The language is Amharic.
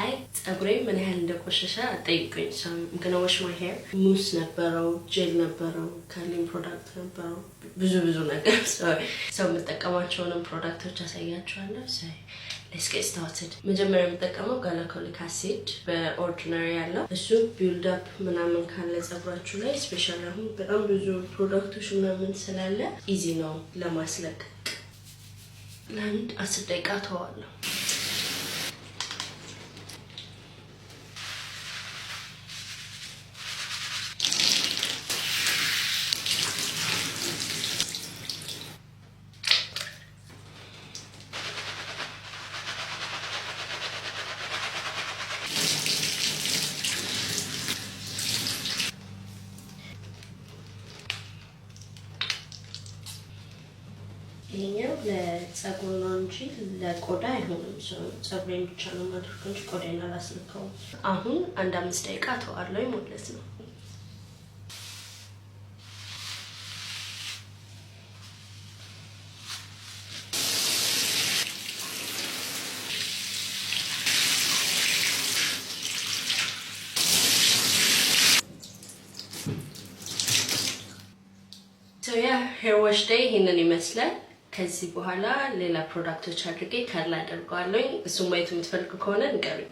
አይ ጸጉሬ ምን ያህል እንደቆሸሸ አጠይቁኝ so I'm going to wash my hair ሙስ ነበረው ጄል ነበረው ካሊን ፕሮዳክት ነበረው ብዙ ነገር so የምጠቀማቸውን ፕሮዳክቶች አሳያችኋለሁ so let's get started መጀመሪያ የምጠቀመው glycolic acid በኦርዲናሪ ያለው እሱ build up ምናምን ካለ ጸጉራችሁ ላይ ስፔሻሊ አሁን በጣም ብዙ ፕሮዳክቶች ምናምን ስላለ ኢዚ ነው ለማስለቀቅ ለአንድ 10 ደቂቃ ተዋለሁ ይሄኛው ለጸጉር ነው እንጂ ለቆዳ አይሆንም ጸጉሬን ብቻ ነው ማድረግ እንጂ ቆዳዬን አላስነካውም አሁን አንድ 5 ደቂቃ ተዋለሁ ማለት ነው So yeah, hair wash day ይሄንን ይመስላል ከዚህ በኋላ ሌላ ፕሮዳክቶች አድርጌ ከርላ አደርጋለሁ እሱም ማየት የምትፈልጉ ከሆነ ንገሩኝ